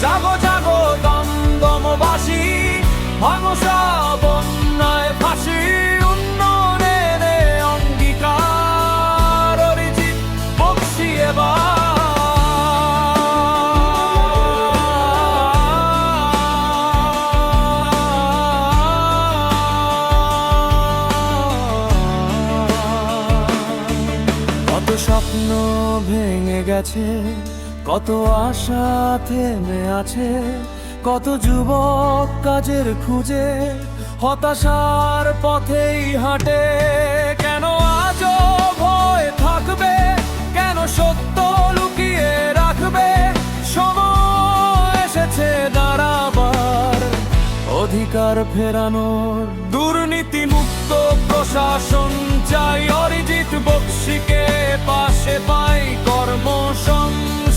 জাগো জাগো দমদমবাসী, ভাঙসা বন্যায় ফাঁসি, উন্নয়নের অঙ্গীকার, অরিজিৎ বক্সী এবার। কত স্বপ্ন ভেঙে গেছে, কত আশা থেমে আছে, কত যুবক কাজের খুঁজে হতাশার পথেই হাঁটে। কেন আজও ভয় থাকবে, কেন সত্য লুকিয়ে রাখবে? সময় এসেছে দাঁড়াবার, অধিকার ফেরানোর, দুর্নীতি মুক্ত প্রশাসন চাই। অরিজিৎ বক্সীকে পাশে পাই, কর্মসংস্থান